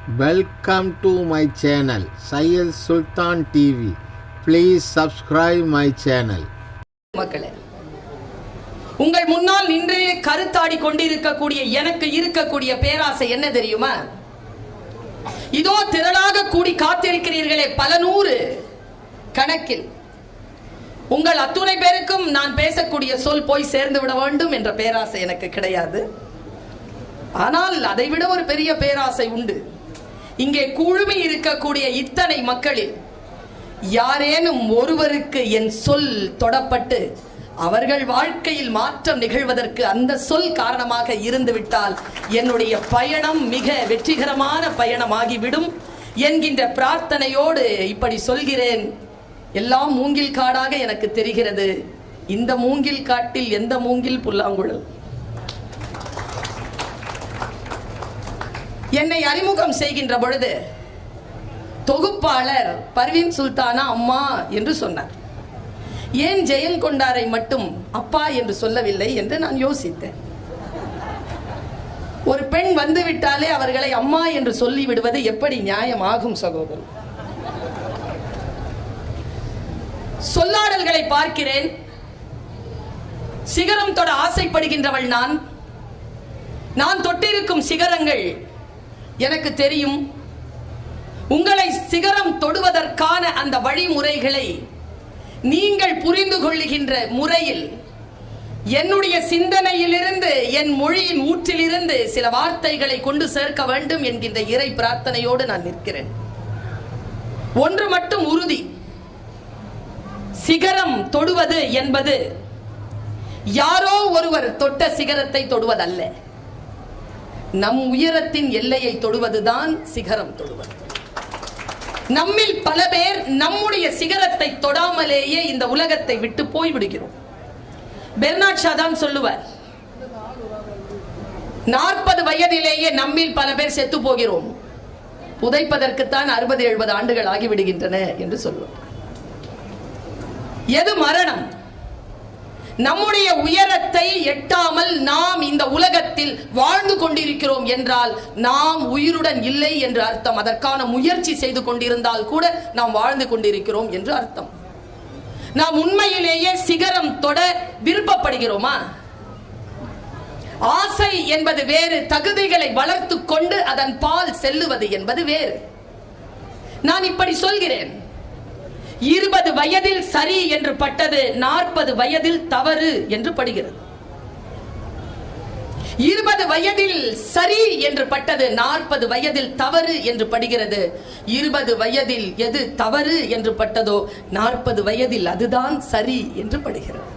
Welcome to my channel Syed Sultan TV. Please subscribe my channel. மக்களே, உங்கள் முன்னால் நின்று கருத்தாடி கொண்டிருக்கக்கூடிய எனக்கு இருக்கக்கூடிய பேராசை என்ன தெரியுமா? இதோ திரளாக கூடி காத்திருக்கிறீர்களே பல நூறு கணக்கில், உங்கள் அத்துணை பேருக்கும் நான் பேசக்கூடிய சொல் போய் சேர்ந்து விட வேண்டும் என்ற பேராசை எனக்கு கிடையாது. ஆனால் அதைவிட ஒரு பெரிய பேராசை உண்டு. இங்கே குழுமி இருக்கக்கூடிய இத்தனை மக்களில் யாரேனும் ஒருவருக்கு என் சொல் தொடப்பட்டு அவர்கள் வாழ்க்கையில் மாற்றம் நிகழ்வதற்கு அந்த சொல் காரணமாக இருந்துவிட்டால் என்னுடைய பயணம் மிக வெற்றிகரமான பயணமாகிவிடும் என்கின்ற பிரார்த்தனையோடு இப்படி சொல்கிறேன். எல்லாம் மூங்கில் காடாக எனக்கு தெரிகிறது. இந்த மூங்கில் காட்டில் எந்த மூங்கில் புல்லாங்குழல்? என்னை அறிமுகம் செய்கின்ற பொழுது தொகுப்பாளர் பர்வீன் சுல்தானா அம்மா என்று சொன்னார். ஏன் ஜெயங்கொண்டாரை மட்டும் அப்பா என்று சொல்லவில்லை என்று நான் யோசித்தேன். ஒரு பெண் வந்துவிட்டாலே அவர்களை அம்மா என்று சொல்லி விடுவது எப்படி நியாயமாகும் சகோதரர்? சொல்லாடல்களை பார்க்கிறேன். சிகரம் தொட ஆசைப்படுகின்றவள் நான் தொட்டிருக்கும் சிகரங்கள் எனக்கு தெரியும். உங்களை சிகரம் தொடுவதற்கான அந்த வழிமுறைகளை நீங்கள் புரிந்து கொள்ளுகின்ற முறையில் என்னுடைய சிந்தனையிலிருந்து, என் மொழியின் ஊற்றிலிருந்து சில வார்த்தைகளை கொண்டு சேர்க்க வேண்டும் என்கின்ற இறை பிரார்த்தனையோடு நான் நிற்கிறேன். ஒன்று மட்டும் உறுதி, சிகரம் தொடுவது என்பது யாரோ ஒருவர் தொட்ட சிகரத்தை தொடுவதல்ல. நம் உயரத்தின் எல்லையை தொடுவதுதான் சிகரம் தொடுவது. நம்மில் பல பேர் நம்முடைய சிகரத்தை தொடாமலேயே இந்த உலகத்தை விட்டு போய் விடுகிறோம். பெர்னாட் ஷா தான் சொல்லுவார், 40 வயதிலேயே நம்மில் பல பேர் செத்து போகிறோம், புதைப்பதற்குத்தான் 60-70 ஆண்டுகள் ஆகிவிடுகின்றன என்று சொல்லுவார். எது மரணம்? நம்முடைய உயரத்தை எட்டாமல் நாம் இந்த உலகத்தில் வாழ்ந்து கொண்டிருக்கிறோம் என்றால் நாம் உயிருடன் இல்லை என்று அர்த்தம். அதற்கான முயற்சி செய்து கொண்டிருந்தால் கூட நாம் வாழ்ந்து கொண்டிருக்கிறோம் என்று அர்த்தம். நாம் உண்மையிலேயே சிகரம் தொட விருப்பப்படுகிறோமா? ஆசை என்பது வேறு, தகுதிகளை வளர்த்து கொண்டு அதன் பால் செல்லுவது என்பது வேறு. நான் இப்படி சொல்கிறேன், 20 வயதில் சரி என்று பட்டது 40 வயதில் தவறு என்று படுகிறது. 20 வயதில் சரி என்று பட்டது 40 வயதில் தவறு என்று படுகிறது. 20 வயதில் எது தவறு என்று பட்டதோ 40 வயதில் அதுதான் சரி என்று படுகிறது.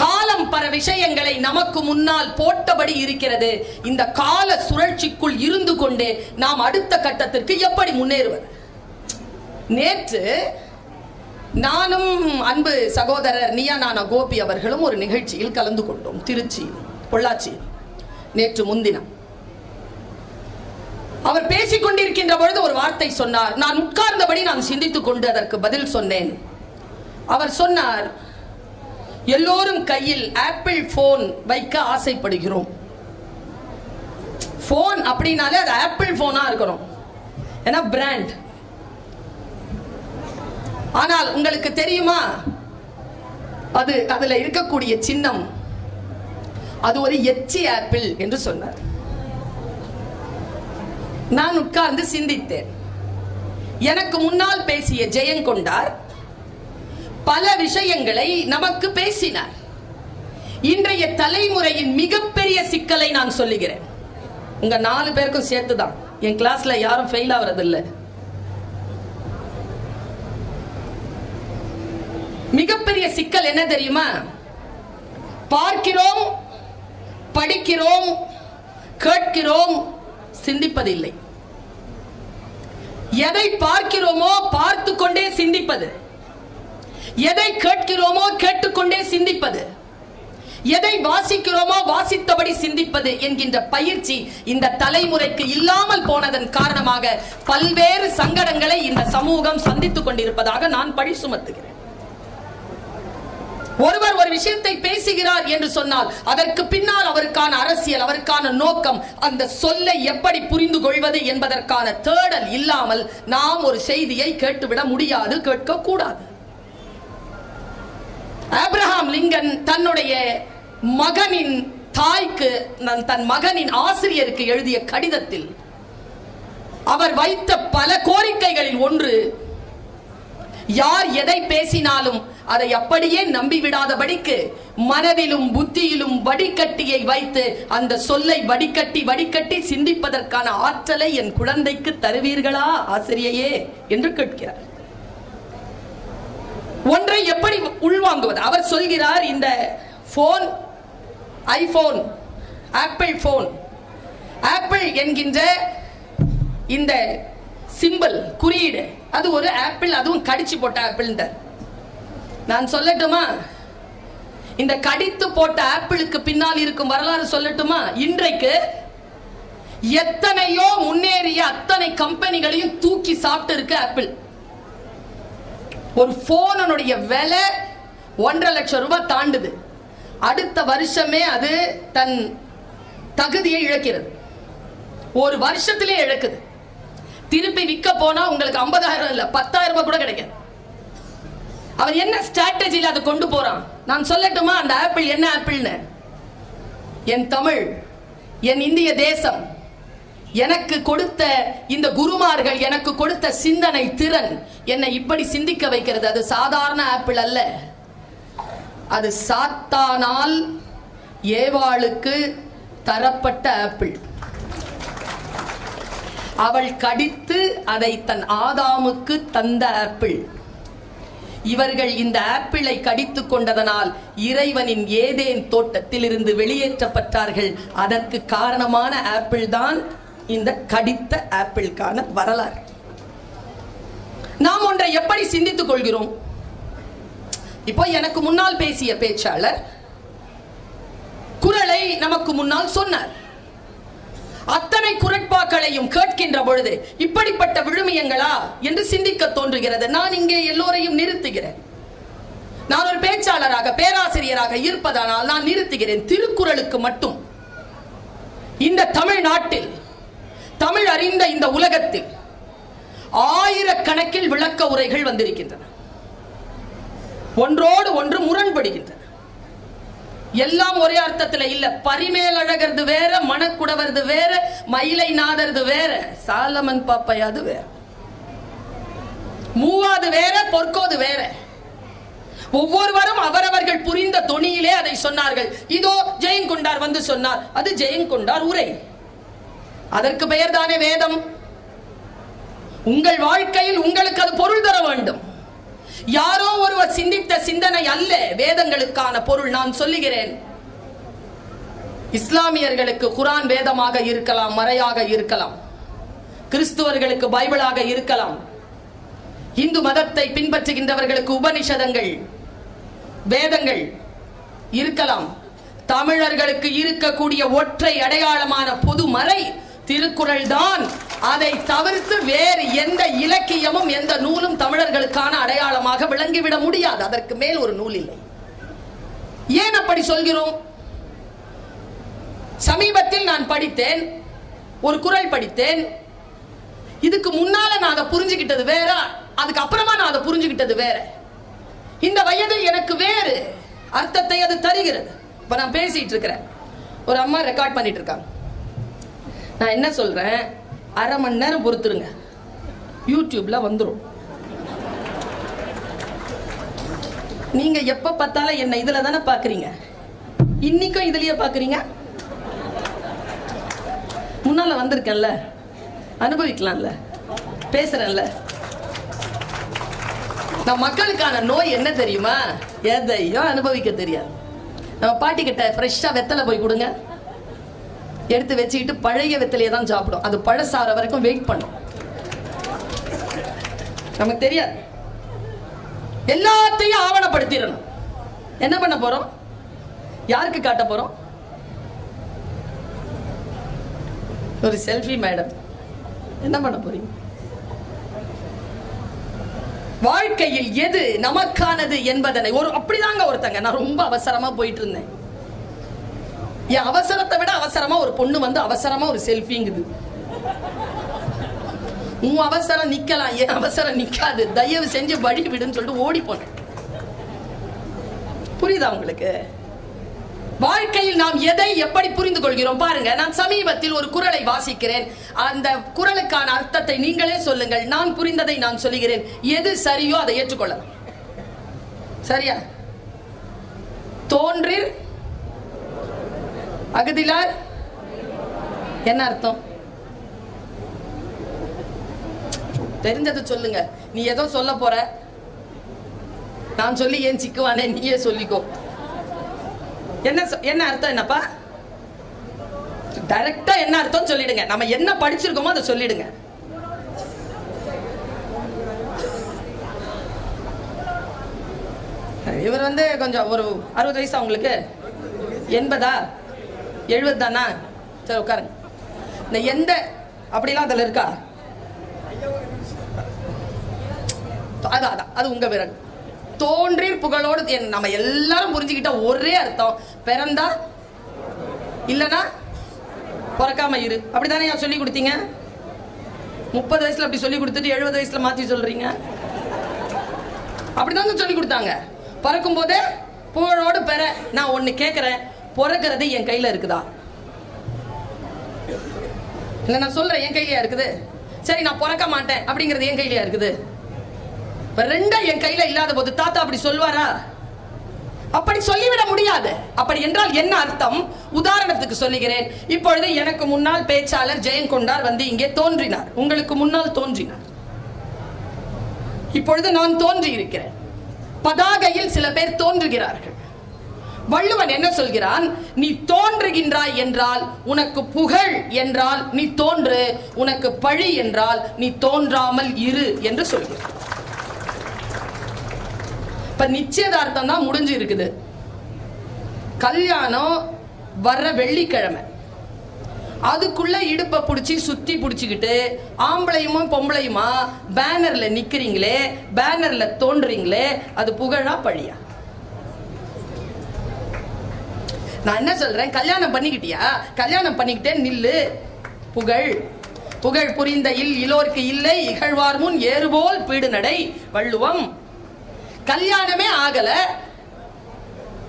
காலம் பல விஷயங்களை நமக்கு முன்னால் போட்டபடி இருக்கிறது. இந்த கால சுழற்சிக்குள் இருந்து கொண்டே நாம் அடுத்த கட்டத்திற்கு எப்படி முன்னேறுவது? நேற்று நானும் அன்பு சகோதரர் நியானானா கோபி அவர்களும் ஒரு நிகழ்ச்சியில் கலந்து கொண்டோம், திருச்சி பொள்ளாச்சி. நேற்று முன்தினம் அவர் பேசிக் கொண்டிருக்கின்ற பொழுது ஒரு வார்த்தை சொன்னார். நான் உட்கார்ந்தபடி நான் சிந்தித்துக் கொண்டு அதற்கு பதில் சொன்னேன். அவர் சொன்னார், எல்லோரும் கையில் ஆப்பிள் போன் வைக்க ஆசைப்படுகிறோம். போன் அப்படின்னாலே அது ஆப்பிள் போனா இருக்கணும், ஏன்னா பிராண்ட். ஆனால் உங்களுக்கு தெரியுமா, அதுல இருக்கக்கூடிய சின்னம் அது ஒரு எச்சி ஆப்பிள் என்று சொன்னார். நான் உட்கார்ந்து சிந்தித்தேன். எனக்கு முன்னால் பேசிய ஜெயங்கொண்டார் பல விஷயங்களை நமக்கு பேசினார். இன்றைய தலைமுறையின் மிகப்பெரிய சிக்கலை நான் சொல்லுகிறேன். உங்க 4 பேருக்கும் சேர்த்துதான். என் கிளாஸ்ல யாரும் ஃபெயில் ஆவறதில்லை. மிகப்பெரிய சிக்கல் என்ன தெரியுமா? பார்க்கிறோம், படிக்கிறோம், கேட்கிறோம், சிந்திப்பதில்லை. எதை பார்க்கிறோமோ பார்த்து கொண்டே சிந்திப்பது, எதை கேட்கிறோமோ கேட்டுக்கொண்டே சிந்திப்பது, எதை வாசிக்கிறோமோ வாசித்தபடி சிந்திப்பது என்கின்ற பயிற்சி இந்த தலைமுறைக்கு இல்லாமல் போனதன் காரணமாக பல்வேறு சங்கடங்களை இந்த சமூகம் சந்தித்துக் கொண்டிருப்பதாக நான் பழி சுமத்துகிறேன். ஒருவர் ஒரு விஷயத்தை பேசுகிறார் என்று சொன்னால் அதற்கு பின்னால் அவருக்கான அரசியல், அவருக்கான நோக்கம், அந்த சொல்லை எப்படி புரிந்து கொள்வது என்பதற்கான தேடல் இல்லாமல் நாம் ஒரு செய்தியை கேட்டுவிட முடியாது, கேட்கக்கூடாது. ஆபிரகாம் லிங்கன் தன்னுடைய மகனின் தாய்க்கு, தன் மகனின் ஆசிரியருக்கு எழுதிய கடிதத்தில் அவர் வைத்த பல கோரிக்கைகளில் ஒன்று, யார் எதை பேசினாலும் அதை அப்படியே நம்பிவிடாதபடிக்கு மனதிலும் புத்தியிலும் வடிகட்டியை வைத்து அந்த சொல்லை வடிகட்டி சிந்திப்பதற்கான ஆற்றலை என் குழந்தைக்கு தருவீர்களா ஆசிரியையே என்று கேட்கிறார். ஒன்றை எப்படி உள்வாங்குவது? அவர் சொல்கிறார், இந்த phone, iPhone, apple phone, apple என்கின்ற இந்த சிம்பிள், குறியீடு, அது ஒரு ஆப்பிள், அதுவும் கடிச்சு போட்ட ஆப்பிள். நான் சொல்லட்டுமா, இந்த கடித்து போட்ட ஆப்பிளுக்கு பின்னால் இருக்கும் வரலாறு சொல்லட்டுமா? இன்றைக்கு எத்தனையோ முன்னேறிய அத்தனை கம்பெனிகளையும் தூக்கி சாப்பிட்டு இருக்கு ஆப்பிள். ஒரு போனுடைய விலை 1.5 லட்சம் ரூபாய் தாண்டுது. அடுத்த வருஷமே அது தன் தகுதியை இழக்கிறது. ஒரு வருஷத்திலே இழக்குது. திருப்பி விற்க போனா உங்களுக்கு 50,000 இல்ல 10,000 ரூபாய் கூட கிடைக்காது. அவர் என்ன ஸ்ட்ராட்டஜியில் அதை கொண்டு போறான்? நான் சொல்லட்டுமா அந்த ஆப்பிள் என்ன ஆப்பிள்னு? என் தமிழ், என் இந்திய தேசம் எனக்கு கொடுத்த இந்த குருமார்கள் எனக்கு கொடுத்த சிந்தனை திறன் என்னை இப்படி சிந்திக்க வைக்கிறது. அது சாதாரண ஆப்பிள் அல்ல, அது சாத்தானால் ஏவாளுக்கு தரப்பட்ட ஆப்பிள். அவள் கடித்து அதை தன் ஆதாமுக்கு தந்த ஆப்பிள். இவர்கள் இந்த ஆப்பிளை கடித்து கொண்டதனால் இறைவனின் ஏதேன் தோட்டத்தில் இருந்து வெளியேற்றப்பட்டார்கள். அதற்கு காரணமான ஆப்பிள் தான் இந்த கடித்த ஆப்பிளுக்கான வரலாறு. நாம் ஒன்றை எப்படி சிந்தித்துக் கொள்கிறோம்? இப்போ எனக்கு முன்னால் பேசிய பேச்சாளர் குறளை நமக்கு முன்னால் சொன்னார். அத்தனை குரட்பாக்களையும் கேட்கின்ற பொழுது இப்படிப்பட்ட விழுமியங்களா என்று சிந்திக்க தோன்றுகிறது. நான் இங்கே எல்லோரையும் நிறுத்துகிறேன். நான் ஒரு பேச்சாளராக, பேராசிரியராக இருப்பதனால் நான் நிறுத்துகிறேன். திருக்குறளுக்கு மட்டும் இந்த தமிழ்நாட்டில், தமிழ் அறிந்த இந்த உலகத்தில் ஆயிரக்கணக்கில் விளக்க உரைகள் வந்திருக்கின்றன. ஒன்றோடு ஒன்று முரண்படுகின்றன. எல்லாம் ஒரே அர்த்தத்தில் இல்ல. பரிமேலழகர்து வேற, மணக்குடவர்து வேற, மயிலை நாதர்து வேற, சாலமன் பாப்பையாது வேற, மூவாது வேற, பொற்கோது வேற. ஒவ்வொருவரும் அவரவர்கள் புரிந்த தொனியிலே அதை சொன்னார்கள். இதோ ஜெயங்கொண்டார் வந்து சொன்னார், அது ஜெயங்கொண்டார் உரை. அதற்கு பெயர் தானே வேதம். உங்கள் வாழ்க்கையில் உங்களுக்கு அது பொருள் தர வேண்டும். யாரோ ஒருவர் சிந்தித்த சிந்தனை அல்ல வேதங்களுக்கான பொருள். நான் சொல்லுகிறேன், இஸ்லாமியர்களுக்கு குர்ஆன் வேதமாக இருக்கலாம், மறையாக இருக்கலாம். கிறிஸ்துவர்களுக்கு பைபிளாக இருக்கலாம். இந்து மதத்தை பின்பற்றுகின்றவர்களுக்கு உபனிஷதங்கள், வேதங்கள் இருக்கலாம். தமிழர்களுக்கு இருக்கக்கூடிய ஒற்றை அடையாளமான பொது மறை திருக்குறள் தான். அதை தவிர்த்து வேறு எந்த இலக்கியமும் எந்த நூலும் தமிழர்களுக்கான அடையாளமாக விளங்கிவிட முடியாது. அதற்கு மேல் ஒரு நூல் இல்லை. ஏன் அப்படி சொல்கிறோம்? சமீபத்தில் நான் படித்தேன், ஒரு குறள் படித்தேன். இதுக்கு முன்னால நான் அதை புரிஞ்சுக்கிட்டது வேற, அதுக்கு அப்புறமா நான் அதை புரிஞ்சுக்கிட்டது வேற. இந்த வயதில் எனக்கு வேறு அர்த்தத்தை அது தருகிறது. இப்ப நான் பேசிட்டு இருக்கிறேன், ஒரு அம்மா ரெக்கார்ட் பண்ணிட்டு இருக்காங்க. நான் என்ன சொல்றேன், அரை மணி நேரம் பொறுத்துருங்க, யூடியூப்ல வந்துடும். நீங்க எப்ப பார்த்தாலும் என்ன இதுல தானே பாக்குறீங்க, இன்னைக்கும் இதுலயே பாக்குறீங்க. முன்னால வந்திருக்கேன்ல, அனுபவிக்கலாம்ல, பேசுறேன்ல. நம்ம மக்களுக்கான நோய் என்ன தெரியுமா? எதையும் அனுபவிக்க தெரியாது. நம்ம பாட்டி கிட்ட ஃப்ரெஷ்ஷா வெத்தலை போய் கொடுங்க, எடுத்து வச்சுக்கிட்டு பழைய வெத்தலையை தான் சாப்பிடும். அது பழசாற வரைக்கும் வெயிட் பண்ணும். நமக்கு தெரியாது. எல்லாத்தையும் ஆவணப்படுத்திடணும். என்ன பண்ண போறோம்? யாருக்கு காட்ட போறோம்? ஒரு செல்ஃபி மேடம். என்ன பண்ண போறீங்க? வாழ்க்கையில் எது நமக்கானது என்பதனை அப்படிதாங்க ஒருத்தங்க. நான் ரொம்ப அவசரமா போயிட்டு இருந்தேன். என் அவசரத்தை விட அவசரமா ஒரு பொண்ணு வந்து அவசரமா ஒரு செல்ஃபிங்குது. உன் அவசரம் நிக்கலாம், என் அவசரம் நிக்காது, தயவு செஞ்சு வழி விடுன்னு சொல்லிட்டு ஓடி போனேன். புரியுதா உங்களுக்கு? வாழ்க்கையில் நாம் எதை எப்படி புரிந்து கொள்கிறோம் பாருங்க. நான் சமீபத்தில் ஒரு குறளை வாசிக்கிறேன். அந்த குறளுக்கான அர்த்தத்தை நீங்களே சொல்லுங்கள். நான் புரிந்ததை நான் சொல்லுகிறேன். எது சரியோ அதை ஏற்றுக்கொள்ளலாம். சரியா? தோன்றிர் அகதிலார் என்ன அர்த்தம்? தெரிஞ்சது சொல்லுங்க. நீ ஏதோ சொல்ல போற, நான் சொல்லி ஏன் சிக்குவானே, நீயே சொல்லிக்கோ. என்ன அர்த்தம்? என்னப்பா டைரக்டா என்ன அர்த்தம் சொல்லிடுங்க. நம்ம என்ன படிச்சிருக்கோமோ அதை சொல்லிடுங்க. இவர் வந்து கொஞ்சம் ஒரு 60 வயசா உங்களுக்கு? 80 70 தானா? சரி உட்காருங்க. இந்த எந்த அப்படிலாம் அதுல இருக்கா? அது உங்க விரல். தோன்றீர் புகழோடு நம்ம எல்லாரும் புரிஞ்சுக்கிட்ட ஒரே அர்த்தம், பிறந்தா இல்லனா பிறக்காம இரு. அப்படித்தானே சொல்லி கொடுத்தீங்க? 30 வயசுல அப்படி சொல்லி கொடுத்துட்டு 70 வயசுல மாத்தி சொல்றீங்க. அப்படிதாங்க சொல்லி கொடுத்தாங்க. பிறக்கும் போதே புகழோடு பெற. நான் ஒண்ணு கேட்கிறேன், பிறக்கிறது என் கையில இருக்குதா? இல்ல நான் சொல்றேன் என் கையிலயா இருக்குது. சரி நான் பிறக்க மாட்டேன் அப்படிங்கிறது என் கையிலயா இருக்குது? ரெண்டா என் கையில இல்லாத போது தாத்தா அப்படி சொல்வாரா? அப்படி சொல்லிவிட முடியாது. அப்படி என்றால் என்ன அர்த்தம்? உதாரணத்துக்கு சொல்லுகிறேன். இப்பொழுது எனக்கு முன்னால் பேச்சாளர் ஜெயங்கொண்டார் வந்து இங்கே தோன்றினார். உங்களுக்கு முன்னால் தோன்றினார். இப்பொழுது நான் தோன்றி இருக்கிறேன். பதாகையில் சில பேர் தோன்றுகிறார்கள். வள்ளுவன் என்ன சொல்கிறான்? நீ தோன்றுகின்றாய் என்றால் உனக்கு புகழ் என்றால் நீ தோன்று, உனக்கு பழி என்றால் நீ தோன்றாமல் இரு என்று சொல்கிறான். இப்ப நிச்சயதார்த்தம் தான் முடிஞ்சு இருக்குது. கல்யாணம் வர்ற வெள்ளிக்கிழமை. அதுக்குள்ள இடுப்பை பிடிச்சி சுத்தி பிடிச்சிக்கிட்டு ஆம்பளையுமா பொம்பளையுமா பேனர்ல நிக்கிறீங்களே, பேனர்ல தோன்றீங்களே, அது புகழா பழியா? நான் என்ன சொல்றேன்? கல்யாணம் பண்ணிக்கிட்டியா? கல்யாணம் பண்ணிக்கிட்டே நில்லு, புகழ். புகழ் புரிந்த இலோர்க்கு இல்லை, இகழ்வார் முன் ஏறுபோல் பீடு நடை. வள்ளுவம். கல்யாணமே ஆகல,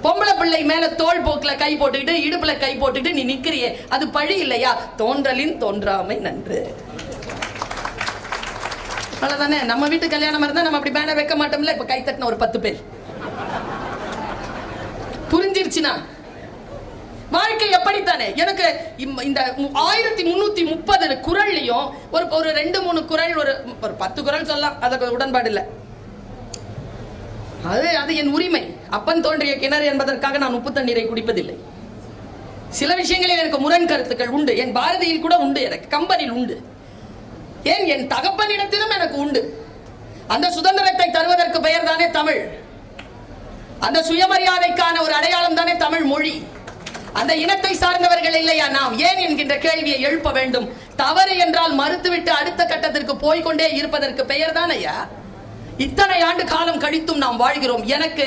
பொம்பளை பிள்ளை மேல தோள் போக்குல கை போட்டுக்கிட்டு இடுப்புல கை போட்டுக்கிட்டு நீ நிக்கிறியே, அது பழி இல்லையா? தோன்றலின் தோன்றாமை நன்று. அவ்வளவுதானே. நம்ம வீட்டு கல்யாணம் இருந்தா நம்ம அப்படி பேனர் வைக்க மாட்டோம்ல. இப்ப கை தட்டின ஒரு 10 பேர். புரிஞ்சிருச்சுனா வாழ்க்கை எப்படித்தானே. எனக்கு இந்த 1330 குறள்லயும் ஒரு 2-3 குறள், ஒரு 10 குறள் சொல்லலாம், அதுக்கு உடன்பாடு இல்லை. அது என் உரிமை. அப்பன் தோன்றிய கிணறு என்பதற்காக நான் உப்பு தண்ணீரை குடிப்பதில்லை. சில விஷயங்களில் எனக்கு முரண் கருத்துக்கள் உண்டு. என் பாரதியில் கூட உண்டு, எனக்கு கம்பனில் உண்டு, ஏன் என் தகப்பனிடத்திலும் எனக்கு உண்டு. அந்த சுதந்திரத்தை தருவதற்கு பெயர் தானே தமிழ். அந்த சுயமரியாதைக்கான ஒரு அடையாளம் தானே தமிழ் மொழி. அந்த இனத்தை சார்ந்தவர்கள் இல்லையா நாம்? ஏன் என்கின்ற கேள்வியை எழுப்ப வேண்டும். தவறு என்றால் மறுத்துவிட்டு அடுத்த கட்டத்திற்கு போய்கொண்டே இருப்பதற்கு பெயர் தான் ஐயா. இத்தனை ஆண்டு காலம் கழித்தும் நாம் வாழ்கிறோம். எனக்கு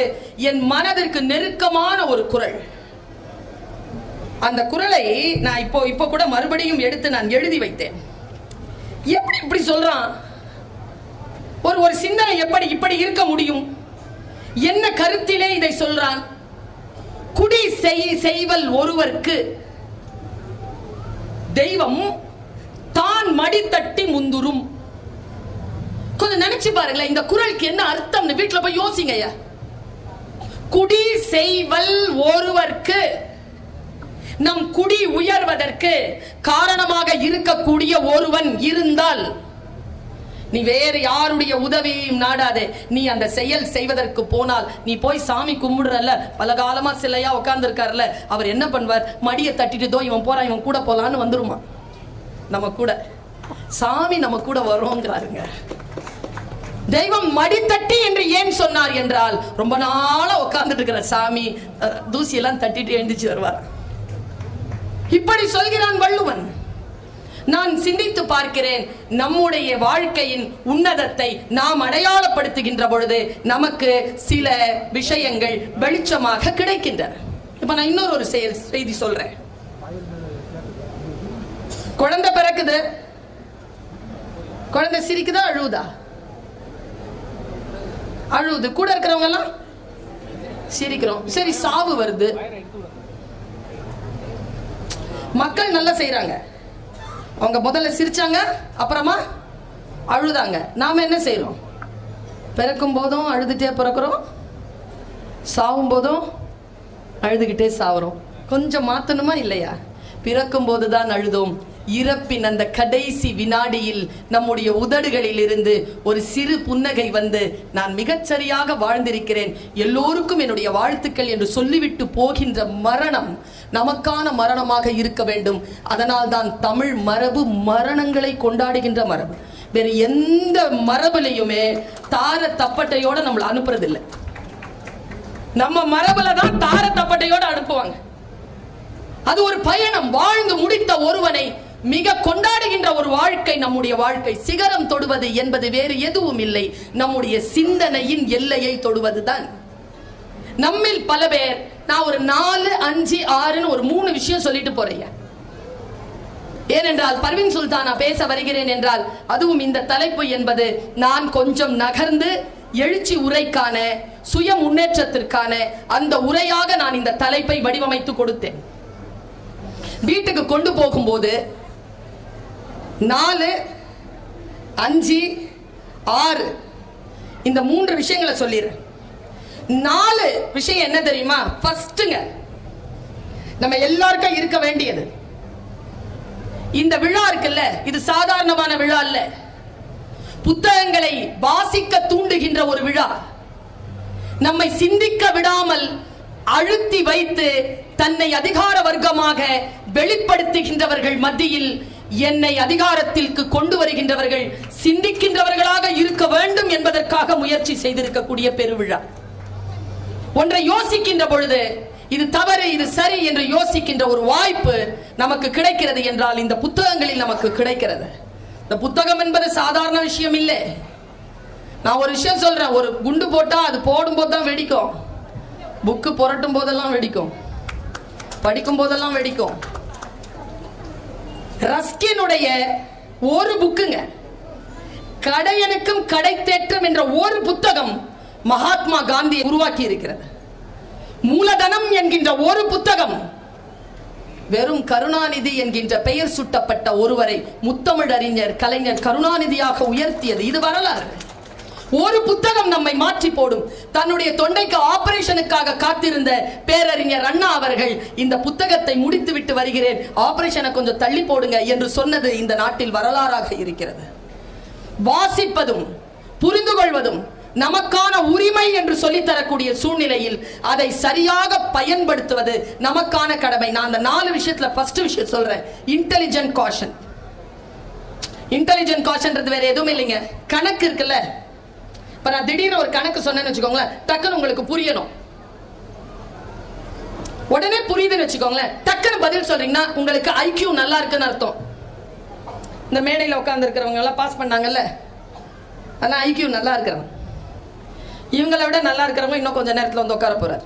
என் மனதிற்கு நெருக்கமான ஒரு குறள். அந்த குறளை நான் இப்போ கூட மறுபடியும் எடுத்து நான் எழுதி வைத்தேன். எப்படி இப்படி சொல்றான்? ஒரு சிந்தனை எப்படி இப்படி இருக்க முடியும்? என்ன கருத்திலே இதை சொல்றான்? குடி செய்வல் ஒருவர்க்கு தெய்வம் தான் மடி தட்டி முந்துரும். கொஞ்சம் நினைச்சு பாருங்களேன், இந்த குறளுக்கு என்ன அர்த்தம்? வீட்டுல போய் யோசிங்க. குடி செய்வல் ஒருவர்க்கு, நம் குடி உயர்வதற்கு காரணமாக இருக்கக்கூடிய ஒருவன் இருந்தால் நீ வேறு யாருடைய உதவியையும் நாடாதே. நீ அந்த செயல் செய்வதற்கு போனால், நீ போய் சாமி கும்பிடுறல்ல, பல காலமா சிலையா உட்கார்ந்து இருக்காருல்ல, அவர் என்ன பண்ணுவார்? மடியை தட்டிட்டு இவன் போறான், இவன் கூட போலான்னு வந்துருமா நம்ம கூட. சாமி நம்ம கூட வரோங்கிறாருங்க. தெய்வம் மடித்தட்டி என்று ஏன் சொன்னார் என்றால், ரொம்ப நாளா உட்கார்ந்துட்டு இருக்கிற சாமி தூசியெல்லாம் தட்டிட்டு எழுந்திச்சு வருவார். இப்படி சொல்கிறான் வள்ளுவன். நான் சிந்தித்து பார்க்கிறேன், நம்முடைய வாழ்க்கையின் உன்னதத்தை நாம் அடையாளப்படுத்துகின்ற பொழுது நமக்கு சில விஷயங்கள் வெளிச்சமாக கிடைக்கின்றன. இப்ப நான் இன்னொரு செய்தி சொல்றேன். குழந்தை பிறக்குது, குழந்தை சிரிக்குதா அழுவுதா? அழுவுது. கூட இருக்கிறவங்க எல்லாம் சிரிக்கிறோம். சரி, சாவு வருது. மக்கள் நல்லா செய்யறாங்க. அவங்க முதல்ல சிரிச்சாங்க, அப்புறமா அழுதாங்க. நாம என்ன செய்யறோம்? பிறக்கும் போதும் அழுதுட்டே பிறக்கிறோம், சாவும் போதும் அழுதுகிட்டே சாவுறோம். கொஞ்சம் மாத்தணுமா இல்லையா? பிறக்கும் போதுதான் அழுதோம், இறப்பின் அந்த கடைசி வினாடியில் நம்முடைய உதடுகளில் இருந்து ஒரு சிறு புன்னகை வந்து நான் மிகச்சரியாக வாழ்ந்திருக்கிறேன், எல்லோருக்கும் என்னுடைய வாழ்த்துக்கள் என்று சொல்லிவிட்டு போகின்ற மரணம் நமக்கான மரணமாக இருக்க வேண்டும். அதனால் தான் தமிழ் மரபு மரணங்களை கொண்டாடுகின்ற மரபு. வேறு எந்த மரபுலையுமே தார தப்பட்டையோட நம்மளை அனுப்புறதில்லை. நம்ம மரபுல தான் தார தப்பட்டையோட அனுப்புவாங்க. அது ஒரு பயணம். வாழ்ந்து முடித்த ஒருவனை மிக கொண்டாடுகின்ற ஒரு வாழ்க்கை நம்முடைய வாழ்க்கை. சிகரம் தொடுவது என்பது வேறு எதுவும் இல்லை, நம்முடைய சிந்தனையின் எல்லையை தொடுவதுதான். நம்மில் பல பேர், நான் ஒரு 4, 5, 6 ஒரு 3 விஷயம் சொல்லிட்டு போறேன். ஏனென்றால் பர்வீன் சுல்தானா பேச வருகிறேன் என்றால், அதுவும் இந்த தலைப்பு என்பது நான் கொஞ்சம் நகர்ந்து எழுச்சி உரைக்கான, சுய முன்னேற்றத்திற்கான அந்த உரையாக நான் இந்த தலைப்பை வடிவமைத்து கொடுத்தேன். வீட்டுக்கு கொண்டு போகும்போது 4, 5, 6 இந்த 3 விஷயங்களை சொல்லிடுறேன். 4 விஷயம் என்ன தெரியுமா? ஃபர்ஸ்ட்ங்க, நம்ம எல்லாருக்கும் இருக்க வேண்டியது இந்த விழா இருக்குல்ல, இது சாதாரணமான விழா இல்ல. புத்தகங்களை வாசிக்க தூண்டுகின்ற ஒரு விழா. நம்மை சிந்திக்க விடாமல் அழுத்தி வைத்து தன்னை அதிகார வர்க்கமாக வெளிப்படுத்துகின்றவர்கள் மத்தியில் என்னை அதிகாரத்திற்கு கொண்டு வருகின்றவர்கள் சிந்திக்கின்றவர்களாக இருக்க வேண்டும் என்பதற்காக முயற்சி செய்திருக்கக்கூடிய பெருவிழா. ஒன்றை யோசிக்கின்ற பொழுது இது தவறு, இது சரி என்று யோசிக்கின்ற ஒரு வாய்ப்பு நமக்கு கிடைக்கிறது என்றால் இந்த புத்தகங்களில் நமக்கு கிடைக்கிறது. இந்த புத்தகம் என்பது சாதாரண விஷயம் இல்லை. நான் ஒரு விஷயம் சொல்றேன், ஒரு குண்டு போட்டா அது போடும் போது தான் வெடிக்கும், புக்கு புரட்டும் போதெல்லாம் வெடிக்கும், படிக்கும் போதெல்லாம் வெடிக்கும். ரஸ்கினுடைய ஒரு புக்குங்க, கடையனுக்கும் கடை தேற்றம் என்ற ஒரு புத்தகம் மகாத்மா காந்தி உருவாக்கி இருக்கிறது. மூலதனம் என்கின்ற ஒரு புத்தகம் வெறும் கருணாநிதி என்கின்ற பெயர் சுட்டப்பட்ட ஒருவரை முத்தமிழறிஞர் கலைஞர் கருணாநிதியாக உயர்த்தியது. இது வரலாறு. ஒரு புத்தகம் நம்மை மாற்றி போடும். தன்னுடைய தொண்டைக்கு ஆபரேஷனுக்காக காத்திருந்த பேரறிஞர் அண்ணா அவர்கள் இந்த புத்தகத்தை முடித்து விட்டு வருகிறேன், ஆபரேஷனை கொஞ்சம் தள்ளி போடுங்க என்று சொன்னது இந்த நாட்டில் வரலாறாக இருக்கிறது. வாசிப்பதும் புரிந்து கொள்வதும் நமக்கான உரிமை என்று சொல்லித்தரக்கூடிய சூழ்நிலையில் அதை சரியாக பயன்படுத்துவது நமக்கான கடமை. நான் அந்த 4 விஷயத்துல ஃபர்ஸ்ட் விஷயம் சொல்றேன், இன்டெலிஜென்ட் காஷன். இன்டெலிஜென்ட் காஷன்றது வேற எதுவும் இல்லைங்க, கணக்கு இருக்குல்ல. இப்ப நான் திடீர்னு ஒரு கணக்கு சொன்னேன்னு வச்சுக்கோங்களேன், டக்குன்னு உங்களுக்கு புரியணும், உடனே புரியுதுன்னு வச்சுக்கோங்களேன், டக்குன்னு பதில் சொல்றீங்கன்னா உங்களுக்கு ஐக்கியூ நல்லா இருக்குன்னு அர்த்தம். இந்த மேடையில் உட்கார்ந்து இருக்கிறவங்க எல்லாம் பாஸ் பண்ணாங்கல்ல, அதான் ஐக்கியூ நல்லா இருக்கிறவங்க. இவங்களை விட நல்லா இருக்கிறவங்க இன்னும் கொஞ்சம் நேரத்தில் வந்து உட்கார போறார்,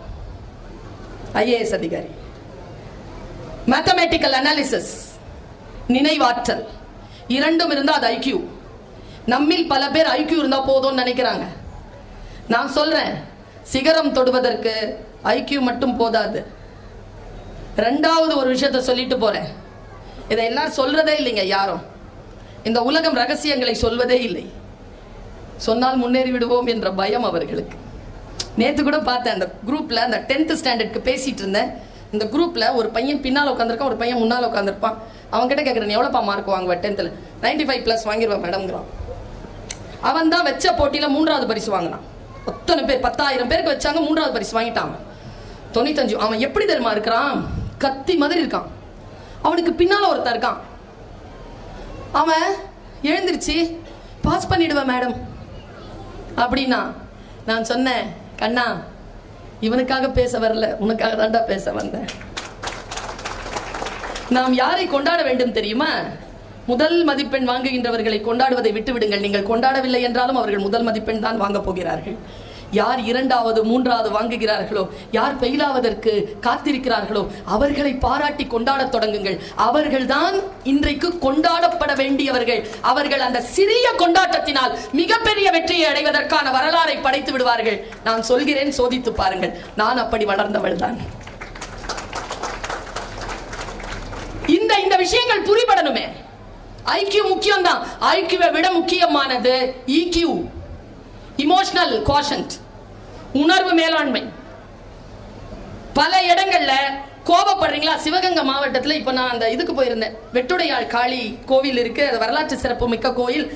ஐஏஎஸ் அதிகாரி. மேத்தமேட்டிக்கல் அனாலிசிஸ், நினைவாற்றல், இரண்டும் இருந்தால் அது ஐக்கியூ. நம்மில் பல பேர் ஐக்கியூ இருந்தா போதும்னு நினைக்கிறாங்க. நான் சொல்றேன், சிகரம் தொடுவதற்கு ஐக்கியூ மட்டும் போதாது. 2வது ஒரு விஷயத்தை சொல்லிட்டு போறேன். இதை எல்லாம் சொல்றதே இல்லைங்க யாரும். இந்த உலகம் ரகசியங்களை சொல்வதே இல்லை. சொன்னால் முன்னேறி விடுவோம் என்ற பயம் அவர்களுக்கு. நேற்று கூட பார்த்தேன், அந்த குரூப்ல, அந்த 10th ஸ்டாண்டர்டுக்கு பேசிட்டு இருந்தேன். இந்த குரூப்ல ஒரு பையன் பின்னால் உட்காந்துருக்கான், ஒரு பையன் முன்னால் உட்காந்துருப்பான். அவங்க கிட்ட கேட்குறேன், எவ்வளோப்பா மார்க் வாங்குவேன் 10th? 95+ வாங்கிடுவேன் மேடம்ங்கிறான். அவன் தான் வச்ச போட்டியில 3வது பரிசு வாங்கினான். அத்தனை பேர் 10,000 பேருக்கு வச்சாங்க, 3வது பரிசு வாங்கிட்டான். 95. அவன் எப்படி தெரியுமா இருக்கிறான்? கத்தி மாதிரி இருக்கான். அவனுக்கு பின்னால ஒருத்தன் இருக்கான். அவன் எழுந்திருச்சு பாஸ் பண்ணிடுவேன் மேடம் அப்படின்னா, நான் சொன்னேன், கண்ணா இவனுக்காக பேச வரல, உனக்காக தான்டா பேச வந்தேன். நாம் யாரை கொண்டாட வேண்டும் தெரியுமா? முதல் மதிப்பெண் வாங்குகின்றவர்களை கொண்டாடுவதை விட்டுவிடுங்கள். நீங்கள் கொண்டாடவில்லை என்றாலும் அவர்கள் முதல் மதிப்பெண் தான் வாங்க போகிறார்கள். யார் இரண்டாவது மூன்றாவது வாங்குகிறார்களோ, யார் ஃபெயிலாவதற்கு காத்திருக்கிறார்களோ அவர்களை பாராட்டி கொண்டாடத் தொடங்குங்கள். அவர்கள்தான் இன்றைக்கு கொண்டாடப்பட வேண்டியவர்கள். அவர்கள் அந்த சிறிய கொண்டாட்டத்தினால் மிகப்பெரிய வெற்றியை அடைவதற்கான வரலாறை படைத்து விடுவார்கள். நான் சொல்கிறேன், சோதித்து பாருங்கள். நான் அப்படி வளர்ந்தவள் தான். இந்த விஷயங்கள் புரிபடணுமே. ஐக்கியூ முக்கியம் தான். ஐக்கியூவை விட முக்கியமானது இக்யூ, இமோஷனல் குவாஷன்ட், உணர்வு மேலாண்மை. பல இடங்கள்ல கோபப்படுறீங்களா? சிவகங்கை மாவட்டத்தில் இப்போ நான் அந்த இதுக்கு போயிருந்தேன். வெட்டுடையாள் காளி கோவில் இருக்கு, அது வரலாற்று சிறப்பு மிக்க கோயில்.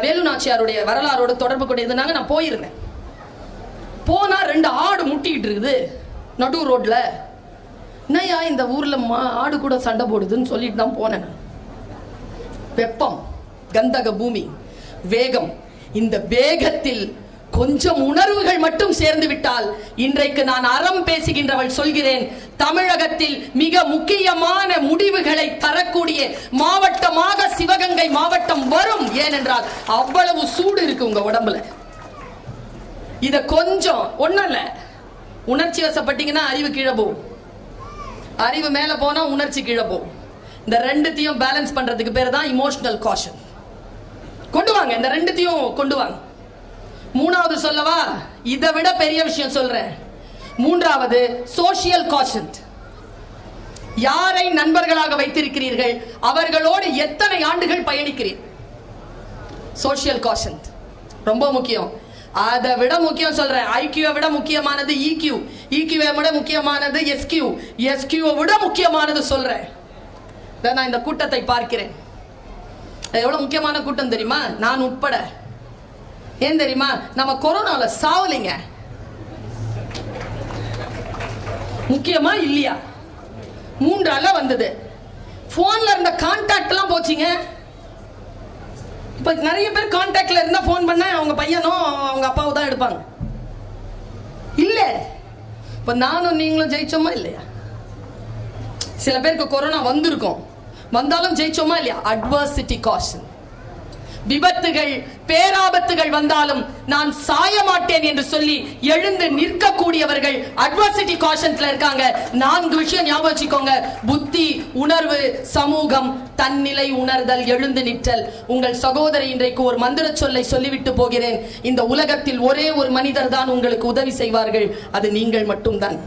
வேலுநாச்சியாருடைய வரலாறோடு தொடர்பு கொண்டிருந்தாங்க. நான் போயிருந்தேன். போனா 2 ஆடு முட்டிக்கிட்டு இருக்குது நடு ரோட்ல. என்னையா இந்த ஊர்ல ஆடு கூட சண்டை போடுதுன்னு சொல்லிட்டு தான் போனேன். வெப்பம், கந்தக பூமி, வேகம். இந்த வேகத்தில் கொஞ்சம் உணர்வுகள் மட்டும் சேர்ந்து விட்டால், இன்றைக்கு நான் அறம் பேசுகின்றவள் சொல்கிறேன், தமிழகத்தில் மிக முக்கியமான முடிவுகளை தரக்கூடிய மாவட்டமாக சிவகங்கை மாவட்டம் வரும். ஏனென்றால் அவ்வளவு சூடு இருக்கு உங்க உடம்புல. இத கொஞ்சம் ஒண்ணும் இல்ல, உணர்ச்சி வசப்பட்டீங்கன்னா அறிவு கீழே போகும், அறிவு மேல போனா உணர்ச்சி கீழே போகும். இந்த ரெண்டுத்தையும் பேலன்ஸ் பண்றதுக்கு பேர் தான் இமோஷனல் காஷன். கொண்டு வாங்க, இந்த ரெண்டுத்தையும் கொண்டு வாங்க. மூணாவது சொல்லவா? இதை விட பெரிய விஷயம் சொல்றேன். மூன்றாவது சோஷியல் காஷன். யாரை நண்பர்களாக வைத்திருக்கிறீர்கள், அவர்களோடு எத்தனை ஆண்டுகள் பயணிக்கிறீர்கள். சோஷியல் காஷன் ரொம்ப முக்கியம். அதை விட முக்கியம் சொல்றேன், ஐக்கியூவை விட முக்கியமானது இக்யூ, இக்யூவை விட முக்கியமானது எஸ்கியூ, எஸ்கியூவை விட முக்கியமானது சொல்றேன். நான் இந்த கூட்டத்தை பார்க்கிறேன். எவ்வளவு முக்கியமான கூட்டம் தெரியுமா? நான் உட்பட. ஏன் தெரியுமா? நம்ம கொரோனால சாவலிங்க. முக்கியமா இல்லையா? 3 அலை வந்தது. போன்ல இருந்த கான்டாக்ட் எல்லாம் போச்சுங்க. இப்ப நிறைய பேர் கான்டாக்ட்ல இருந்தா போன் பண்ண அவங்க பையனும் அவங்க அப்பாவும் தான் எடுப்பாங்க. இல்ல, இப்ப நானும் நீங்களும் ஜெயிச்சோமா இல்லையா? சில பேருக்கு கொரோனா வந்திருக்கும், வந்தாலும் ஜெயிச்சோமா இல்லையா? Adversity caution. விபத்துகள் பேராபத்துகள் வந்தாலும் நான் சாய மாட்டேன் என்று சொல்லி எழுந்து நிற்கக்கூடியவர்கள் அட்வர்சிட்டி காஷன்ல இருக்காங்க. 4 விஷயம் ஞாபகம் வச்சுக்கோங்க: புத்தி, உணர்வு, சமூகம், தன்னிலை உணர்தல், எழுந்து நிற்றல். உங்கள் சகோதரி இன்றைக்கு ஒரு மந்திர சொல்லை சொல்லிவிட்டு போகிறேன். இந்த உலகத்தில் ஒரே ஒரு மனிதர் தான் உங்களுக்கு உதவி செய்வார்கள். அது நீங்கள் மட்டும்தான்.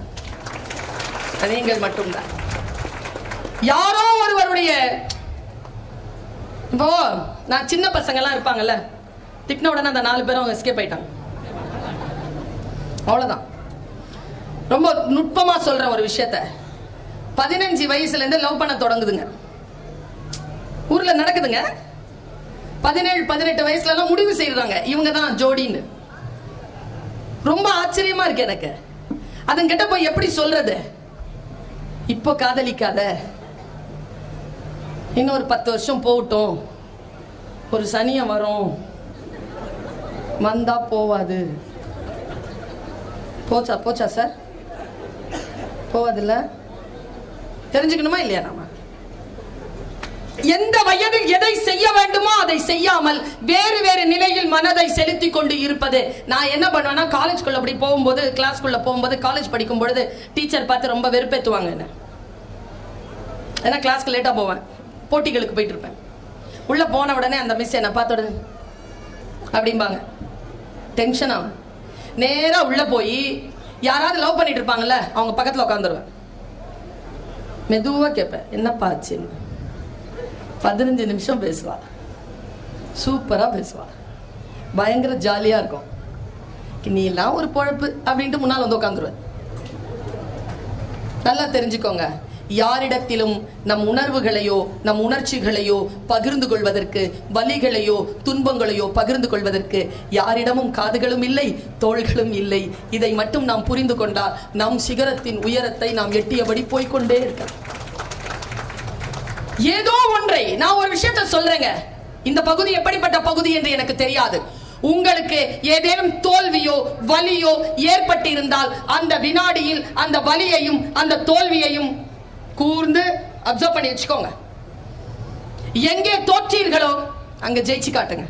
நீங்கள் மட்டும்தான். யாரோ ஒருவருடைய, இப்போ நான் சின்ன பசங்க எல்லாம் இருப்பாங்கல்ல, திட்டின உடனே அந்த 4 பேரும் எஸ்கேப் ஆயிட்டாங்க. அவ்வளவுதான். ரொம்ப நுட்பமா சொல்ற ஒரு விஷயத்த, 15 வயசுல இருந்து லவ் பண்ண தொடங்குதுங்க. ஊர்ல நடக்குதுங்க. 17, 18 வயசுல எல்லாம் முடிவு செய்யறாங்க இவங்க தான் ஜோடின்னு. ரொம்ப ஆச்சரியமா இருக்கு எனக்கு. அதன்கிட்ட போய் எப்படி சொல்றது? இப்போ காதலிக்காத, இன்னொரு 10 வருஷம் போகட்டும், ஒரு சனியம் வரும், வந்தா போவாது. போச்சா சார்? போவாதில்ல. தெரிஞ்சுக்கணுமா இல்லையா? நாம எந்த வயதில் எதை செய்ய வேண்டுமோ அதை செய்யாமல் வேறு வேறு நிலையில் மனதை செலுத்தி கொண்டு இருப்பது. நான் என்ன பண்ணுவேன்னா, காலேஜ்குள்ள அப்படி போகும்போது, கிளாஸ்குள்ள போகும்போது, காலேஜ் படிக்கும் பொழுது டீச்சர் பார்த்து ரொம்ப வெறுப்பேற்றுவாங்க என்ன. ஏன்னா கிளாஸ்க்கு லேட்டா போவேன், போட்டிகளுக்கு போயிட்டு இருப்பேன். உள்ள போன உடனே அந்த மிஸ் என்ன பார்த்த உடனே அப்படிம்பாங்க. டென்ஷன் ஆகும். நேரா உள்ள போய் யாராவது லவ் பண்ணிட்டு இருப்பாங்கல்ல, அவங்க பக்கத்துல உட்காந்துருவேன். மெதுவா கேட்பேன், என்னப்பா ஆச்சுன்னு. 15 நிமிஷம் பேசுவா, சூப்பரா பேசுவா, பயங்கர ஜாலியா இருக்கும். நீ எல்லாம் ஒரு பொழப்பு அப்படின்ட்டு முன்னால் வந்து உட்காந்துருவேன். நல்லா தெரிஞ்சுக்கோங்க, யாரிடத்திலும் நம் உணர்வுகளையோ நம் உணர்ச்சிகளையோ பகிர்ந்து கொள்வதற்கு, வலிகளையோ துன்பங்களையோ பகிர்ந்து கொள்வதற்கு யாரிடமும் காதுகளும் இல்லை, தோள்களும் இல்லை. இதை மட்டும் நாம் புரிந்து கொண்டால் நம் சிகரத்தின் உயரத்தை நாம் எட்டியபடி போய்கொண்டே இருக்கலாம். ஏதோ ஒன்றை நான் ஒரு விஷயத்தை சொல்றேங்க. இந்த பகுதி எப்படிப்பட்ட பகுதி என்று எனக்கு தெரியாது. உங்களுக்கு ஏதேனும் தோல்வியோ வலியோ ஏற்பட்டிருந்தால் அந்த வினாடியில் அந்த வலியையும் அந்த தோல்வியையும் கூர்ந்து அப்சர்வ் பண்ணி வச்சுக்கோங்க. எங்கே தோற்றீர்களோ அங்க ஜெயிச்சு காட்டுங்க.